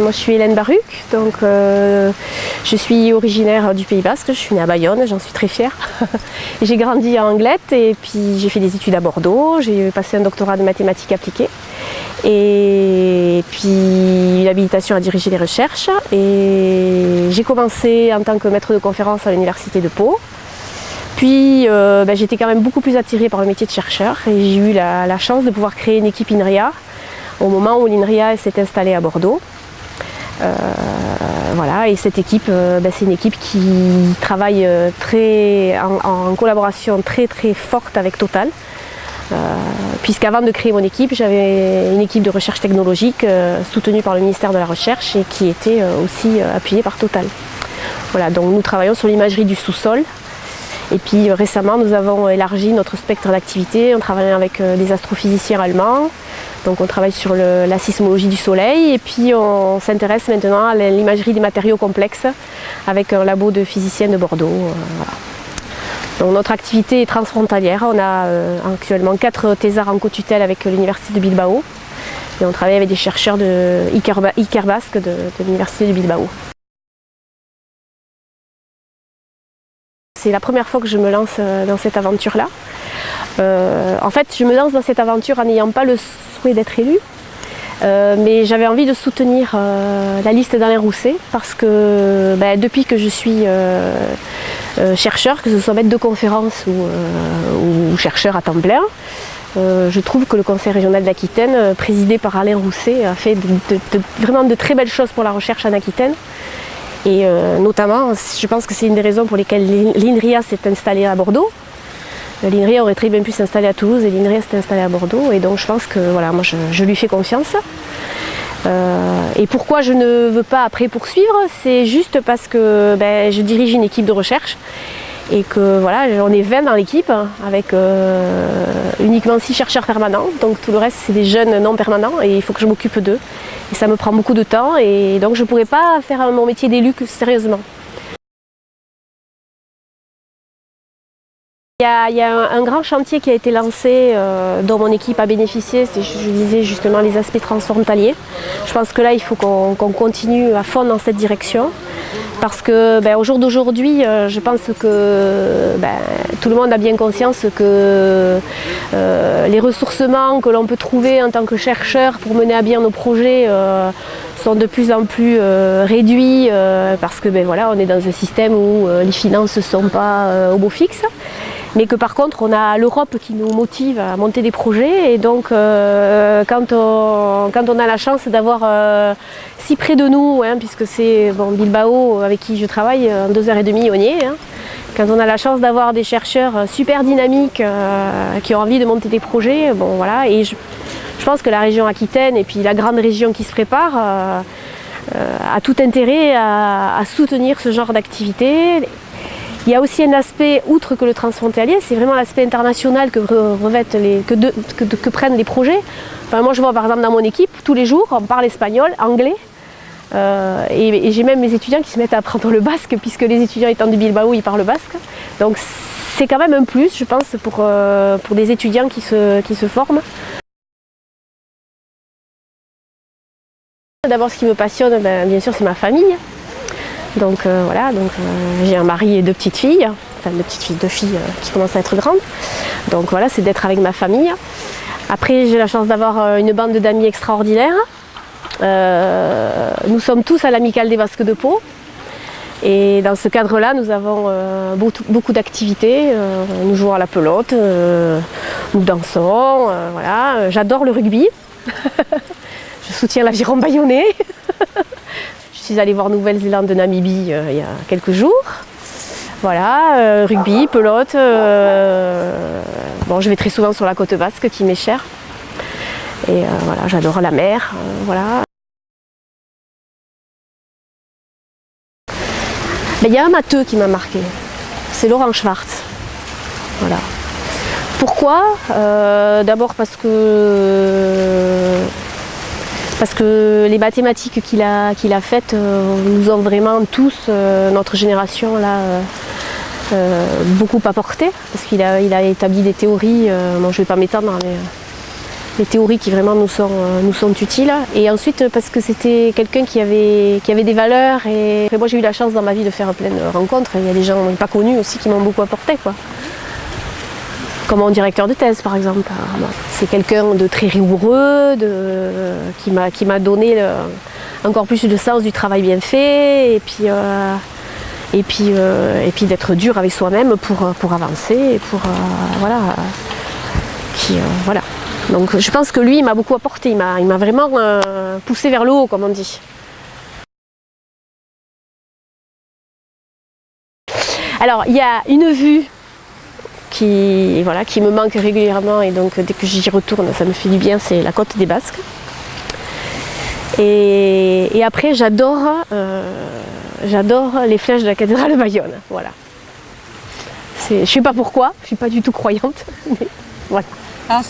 Moi je suis Hélène Baruc, donc je suis originaire du Pays Basque, je suis née à Bayonne, j'en suis très fière. J'ai grandi à Anglette et puis j'ai fait des études à Bordeaux, j'ai passé un doctorat de mathématiques appliquées et puis une habilitation à diriger les recherches. Et j'ai commencé en tant que maître de conférence à l'université de Pau. Puis j'étais quand même beaucoup plus attirée par le métier de chercheur et j'ai eu la chance de pouvoir créer une équipe INRIA au moment où l'INRIA s'est installée à Bordeaux. Voilà, et cette équipe, c'est une équipe qui travaille en collaboration très forte avec Total. Puisqu'avant de créer mon équipe, j'avais une équipe de recherche technologique soutenue par le ministère de la Recherche et qui était aussi appuyée par Total. Voilà, donc nous travaillons sur l'imagerie du sous-sol. Et puis récemment, nous avons élargi notre spectre d'activité en travaillant avec des astrophysiciens allemands. Donc on travaille sur la sismologie du Soleil et puis on s'intéresse maintenant à l'imagerie des matériaux complexes avec un labo de physiciens de Bordeaux. Voilà. Donc notre activité est transfrontalière. On a actuellement 4 thésards en co-tutelle avec l'université de Bilbao et on travaille avec des chercheurs de Ikerbasque de l'université de Bilbao. C'est la première fois que je me lance dans cette aventure-là. En fait, je me lance dans cette aventure en n'ayant pas le souhait d'être élue, mais j'avais envie de soutenir la liste d'Alain Rousset parce que depuis que je suis chercheur, que ce soit maître de conférence ou chercheur à temps plein, je trouve que le Conseil régional d'Aquitaine, présidé par Alain Rousset, a fait vraiment de très belles choses pour la recherche en Aquitaine. Et notamment, je pense que c'est une des raisons pour lesquelles l'INRIA s'est installée à Bordeaux. L'INRIA aurait très bien pu s'installer à Toulouse et l'INRIA s'est installée à Bordeaux. Et donc je pense que voilà, moi je lui fais confiance. Et pourquoi je ne veux pas après poursuivre, c'est juste parce que je dirige une équipe de recherche et que voilà, on est 20 dans l'équipe avec uniquement 6 chercheurs permanents. Donc tout le reste c'est des jeunes non permanents et il faut que je m'occupe d'eux. Et ça me prend beaucoup de temps et donc je ne pourrais pas faire mon métier d'élu sérieusement. Il y a un grand chantier qui a été lancé dont mon équipe a bénéficié, c'est, je disais justement, les aspects transfrontaliers. Je pense que là il faut qu'on continue à fond dans cette direction parce que au jour d'aujourd'hui je pense que tout le monde a bien conscience que les ressourcements que l'on peut trouver en tant que chercheur pour mener à bien nos projets sont de plus en plus réduits parce que voilà, on est dans un système où les finances ne sont pas au beau fixe. Mais que par contre on a l'Europe qui nous motive à monter des projets et donc quand on a la chance d'avoir si près de nous, puisque c'est Bilbao avec qui je travaille, en 2h30 on y est, quand on a la chance d'avoir des chercheurs super dynamiques qui ont envie de monter des projets, voilà, et je pense que la région Aquitaine et puis la grande région qui se prépare a tout intérêt à soutenir ce genre d'activité. Il y a aussi un aspect, outre que le transfrontalier, c'est vraiment l'aspect international que prennent les projets. Enfin, moi je vois par exemple dans mon équipe, tous les jours on parle espagnol, anglais, et j'ai même mes étudiants qui se mettent à apprendre le basque, puisque les étudiants étant de Bilbao, ils parlent basque. Donc c'est quand même un plus, je pense, pour des étudiants qui se forment. D'abord, ce qui me passionne, bien sûr, c'est ma famille. Donc voilà, j'ai un mari et 2 petites filles, enfin 2 filles qui commencent à être grandes. Donc voilà, c'est d'être avec ma famille. Après, j'ai la chance d'avoir une bande d'amis extraordinaires. Nous sommes tous à l'Amicale des Basques de Pau. Et dans ce cadre-là, nous avons beaucoup d'activités. Nous jouons à la pelote, nous dansons, voilà. J'adore le rugby. Je soutiens l'aviron bayonnais. Je suis allée voir Nouvelle-Zélande de Namibie il y a quelques jours. Voilà, rugby, pelote. Je vais très souvent sur la côte basque qui m'est chère. Et voilà, j'adore la mer. Voilà. Il y a un matheux qui m'a marqué. C'est Laurent Schwartz. Voilà. Pourquoi d'abord parce que les mathématiques qu'il a faites nous ont vraiment tous, notre génération là, beaucoup apporté, parce qu'il a établi des théories, je ne vais pas m'étendre, mais les théories qui vraiment nous sont utiles. Et ensuite parce que c'était quelqu'un qui avait des valeurs. Et moi j'ai eu la chance dans ma vie de faire plein de rencontres. Il y a des gens pas connus aussi qui m'ont beaucoup apporté, quoi. Comme mon directeur de thèse par exemple. C'est quelqu'un de très rigoureux, qui m'a donné encore plus de sens du travail bien fait. Et puis d'être dur avec soi-même pour avancer et voilà. Voilà. Donc je pense que lui il m'a beaucoup apporté, il m'a vraiment poussé vers le haut, comme on dit. Alors il y a une vue qui me manque régulièrement, et donc dès que j'y retourne ça me fait du bien, c'est la côte des Basques. Et après j'adore les flèches de la cathédrale de Bayonne. Voilà. Je ne sais pas pourquoi, je ne suis pas du tout croyante, mais voilà. Alors,